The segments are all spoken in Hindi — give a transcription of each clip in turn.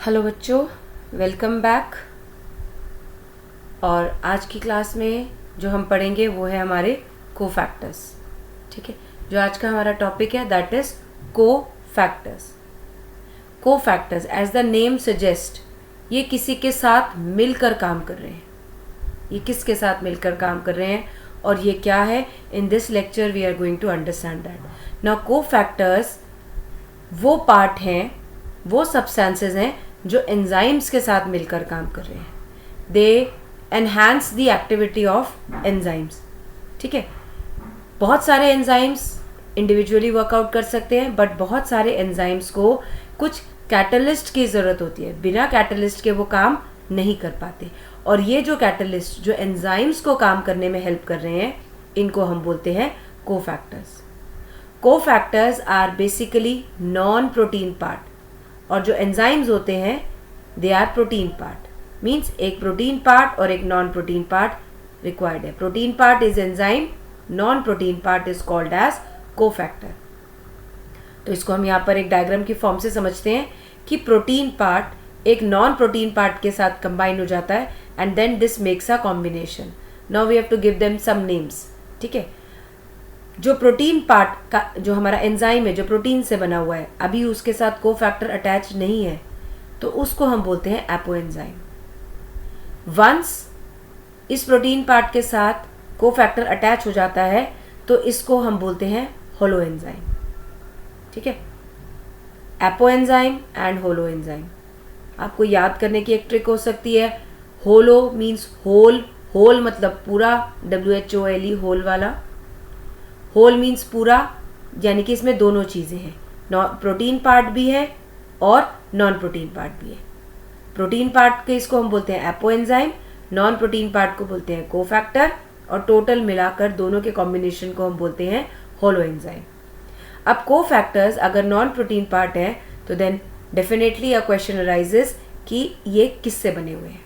हेलो बच्चों, वेलकम बैक। और आज की क्लास में जो हम पढ़ेंगे वो है हमारे कोफैक्टर्स। ठीक है, जो आज का हमारा टॉपिक है that is cofactors. Cofactors as the name suggest, ये किसी के साथ मिलकर काम कर रहे हैं। ये किसके साथ मिलकर काम कर रहे हैं और ये क्या है? In this lecture we are going to understand that. Now cofactors वो पार्ट हैं, वो सब्सटेंसेस हैं जो एंजाइम्स के साथ मिलकर काम कर रहे हैं। They enhance the activity of enzymes. ठीक है, बहुत सारे एंजाइम्स इंडिविजुअली वर्कआउट कर सकते हैं, बट बहुत सारे एंजाइम्स को कुछ कैटलिस्ट की ज़रूरत होती है। बिना कैटलिस्ट के वो काम नहीं कर पाते। और ये जो कैटलिस्ट जो एंजाइम्स को काम करने में हेल्प कर रहे हैं, इनको हम बोलते हैं cofactors. Cofactors are basically non protein part, और जो एंजाइम्स होते हैं they are protein part. Means एक प्रोटीन पार्ट और एक नॉन प्रोटीन पार्ट रिक्वायर्ड है। Protein part is enzyme, non protein part is called as cofactor. तो इसको हम यहाँ पर एक डायग्राम की फॉर्म से समझते हैं कि प्रोटीन पार्ट एक नॉन प्रोटीन पार्ट के साथ कंबाइन हो जाता है and then this makes a combination. Now we have to give them some names. ठीक है, जो प्रोटीन पार्ट का जो हमारा एंजाइम है जो प्रोटीन से बना हुआ है, अभी उसके साथ कोफैक्टर अटैच नहीं है, तो उसको हम बोलते हैं एपो एंजाइम। वंस इस प्रोटीन पार्ट के साथ कोफैक्टर अटैच हो जाता है तो इसको हम बोलते हैं होलो एंजाइम। ठीक है, apo enzyme and holo enzyme. आपको याद करने की एक ट्रिक हो सकती है। होलो मीन्स होल, होल मतलब पूरा, WHOLE होल वाला। होल मीन्स पूरा, यानी कि इसमें दोनों चीज़ें हैं, प्रोटीन पार्ट भी है और नॉन प्रोटीन पार्ट भी है। प्रोटीन पार्ट के इसको हम बोलते हैं apo enzyme, non protein part को बोलते हैं कोफैक्टर, और टोटल मिलाकर दोनों के कॉम्बिनेशन को हम बोलते हैं होलो एंजाइम। अब कोफैक्टर्स अगर नॉन प्रोटीन पार्ट है तो then definitely a question arises कि ये किससे बने हुए हैं।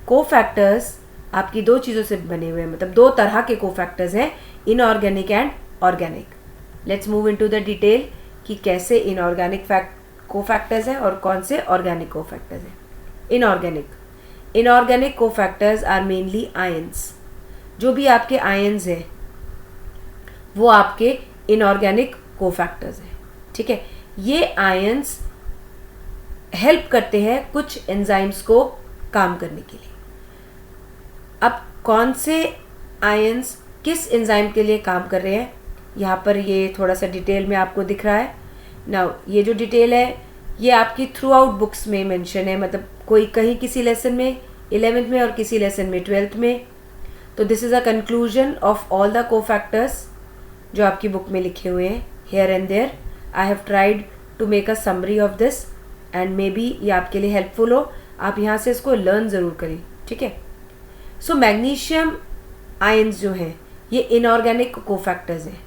कोफैक्टर्स आपकी दो चीज़ों से बने हुए हैं, मतलब दो तरह के कोफैक्टर्स हैं, inorganic and organic. Let's move into the detail कि कैसे इनऑर्गेनिक कोफैक्टर्स हैं और कौन से ऑर्गेनिक कोफैक्टर्स हैं। Inorganic cofactors are mainly ions. जो भी आपके आयंस हैं वो आपके इनऑर्गेनिक कोफैक्टर्स हैं। ठीक है, ये आयंस हेल्प करते हैं कुछ एंजाइम्स को काम करने के लिए। अब कौन से आयंस किस एंजाइम के लिए काम कर रहे हैं, यहाँ पर ये थोड़ा सा डिटेल में आपको दिख रहा है। नाउ ये जो डिटेल है ये आपकी थ्रू आउट बुक्स में मेंशन है, मतलब कोई कहीं किसी लेसन में 11th में और किसी लेसन में 12th में। तो this is a conclusion of all the cofactors जो आपकी बुक में लिखे हुए हैं here and there. I have tried to make a summary of this and maybe ये आपके लिए हेल्पफुल हो। आप यहाँ से इसको लर्न ज़रूर करें। ठीक है, सो मैग्नीशियम आयंस जो हैं ये इनऑर्गेनिक कोफैक्टर्स हैं।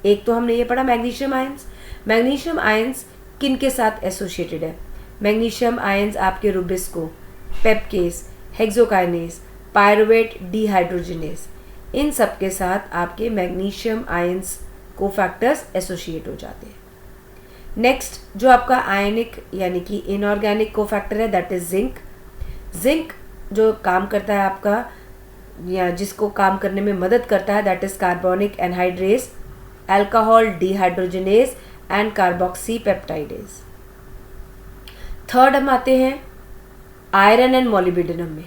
एक तो हमने ये पढ़ा मैग्नीशियम आयंस। मैग्नीशियम आयंस किन के साथ एसोसिएटेड है? मैग्नीशियम आयंस आपके रुबिस्को, पेपकेस, हेक्सोकाइनेस, पायरुवेट डिहाइड्रोजिनेस, इन सब के साथ आपके मैग्नीशियम आयंस कोफैक्टर्स एसोसिएट हो जाते हैं। नेक्स्ट जो आपका आयनिक यानी कि इनऑर्गेनिक कोफैक्टर है दैट इज जिंक। जिंक जो काम करता है आपका या जिसको काम करने में मदद करता है that is carbonic anhydrase, alcohol dehydrogenase and carboxy peptidase. Third हम आते हैं आयरन एंड मोलिब्डेनम में।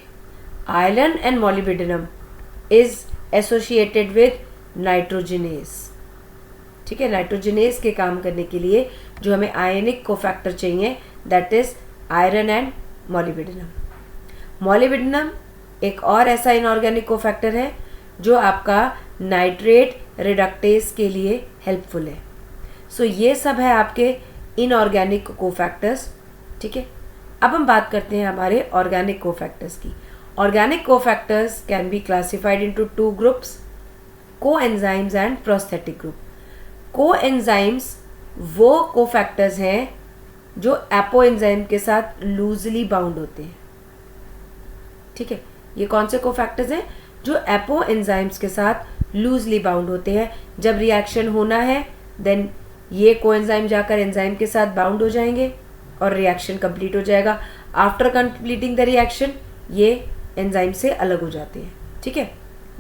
Iron and molybdenum is associated with nitrogenous. ठीक है, नाइट्रोजिनेस के काम करने के लिए जो हमें आयनिक कोफैक्टर चाहिए that is iron and molybdenum. Molybdenum एक और ऐसा इनऑर्गेनिक कोफैक्टर है जो आपका नाइट्रेट रिडक्टेस के लिए हेल्पफुल है। सो ये सब है आपके इनऑर्गेनिक कोफैक्टर्स। ठीक है, अब हम बात करते हैं हमारे ऑर्गेनिक कोफैक्टर्स की। Organic cofactors can be classified into two groups, coenzymes and prosthetic group. Coenzymes वो कोफैक्टर्स हैं जो एपो एंजाइम के साथ लूजली बाउंड होते हैं। ठीक है, ये कौन से कोफैक्टर्स हैं जो एपो एंजाइम्स के साथ लूजली बाउंड होते हैं। जब रिएक्शन होना है देन ये कोएंजाइम जाकर एंजाइम के साथ बाउंड हो जाएंगे और रिएक्शन कंप्लीट हो जाएगा. आफ्टर कंप्लीटिंग द रिएक्शन ये एंजाइम से अलग हो जाते हैं. ठीक है.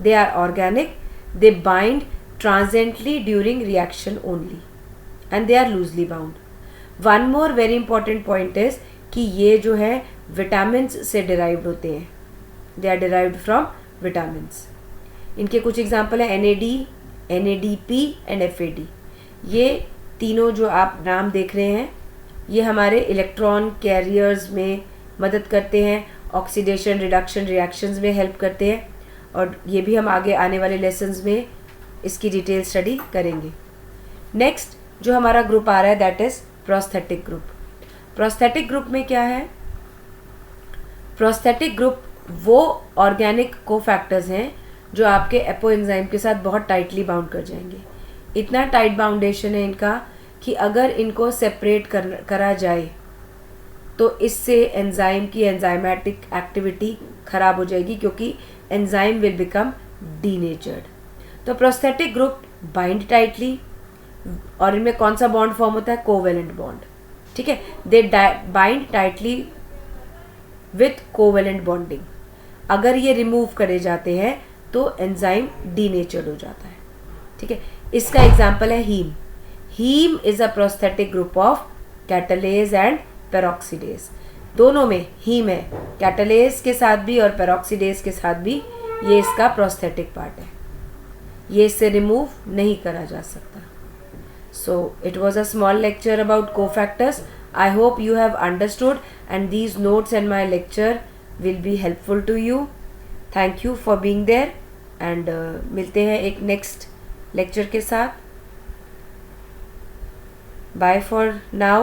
They are organic, they bind transiently during reaction only and they are loosely bound. One more very important point is कि ये जो है विटामिन्स से डिराइव्ड होते हैं. They are derived from vitamins. इनके कुछ एग्जाम्पल है NAD, NADP एंड FAD. ये तीनों जो आप नाम देख रहे हैं ये हमारे इलेक्ट्रॉन कैरियर्स में मदद करते हैं, ऑक्सीडेशन रिडक्शन रिएक्शंस में हेल्प करते हैं, और ये भी हम आगे आने वाले लेसन्स में इसकी डिटेल स्टडी करेंगे. नेक्स्ट जो हमारा ग्रुप आ रहा है that is prosthetic group. Prosthetic group में क्या है? प्रोस्थेटिक ग्रुप वो ऑर्गेनिक कोफैक्टर्स हैं जो आपके एपोएंजाइम के साथ बहुत टाइटली बाउंड कर जाएंगे. इतना टाइट बाउंडेशन है इनका कि अगर इनको सेपरेट करा जाए तो इससे एंजाइम की एंजाइमेटिक एक्टिविटी खराब हो जाएगी, क्योंकि एंजाइम विल बिकम डीनेचर्ड. तो प्रोस्थेटिक ग्रुप बाइंड टाइटली, और इनमें कौन सा बॉन्ड फॉर्म होता है? Covalent bond. ठीक है. दे bind tightly with covalent bonding. अगर ये रिमूव करे जाते हैं तो एंजाइम डीनेचर्ड हो जाता है. ठीक है. इसका एग्जाम्पल है heme. Heme is a prosthetic group of catalase and peroxidase. दोनों में हीम है, कैटालेज के साथ भी और पेरोक्सीडेज के साथ भी. ये इसका प्रोस्थेटिक पार्ट है, ये इससे रिमूव नहीं करा जा सकता. So it was a small lecture about cofactors. I hope you have understood and these notes and my lecture will be helpful to you. Thank you for being there and मिलते हैं एक next lecture के साथ. Bye for now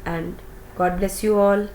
and God bless you all.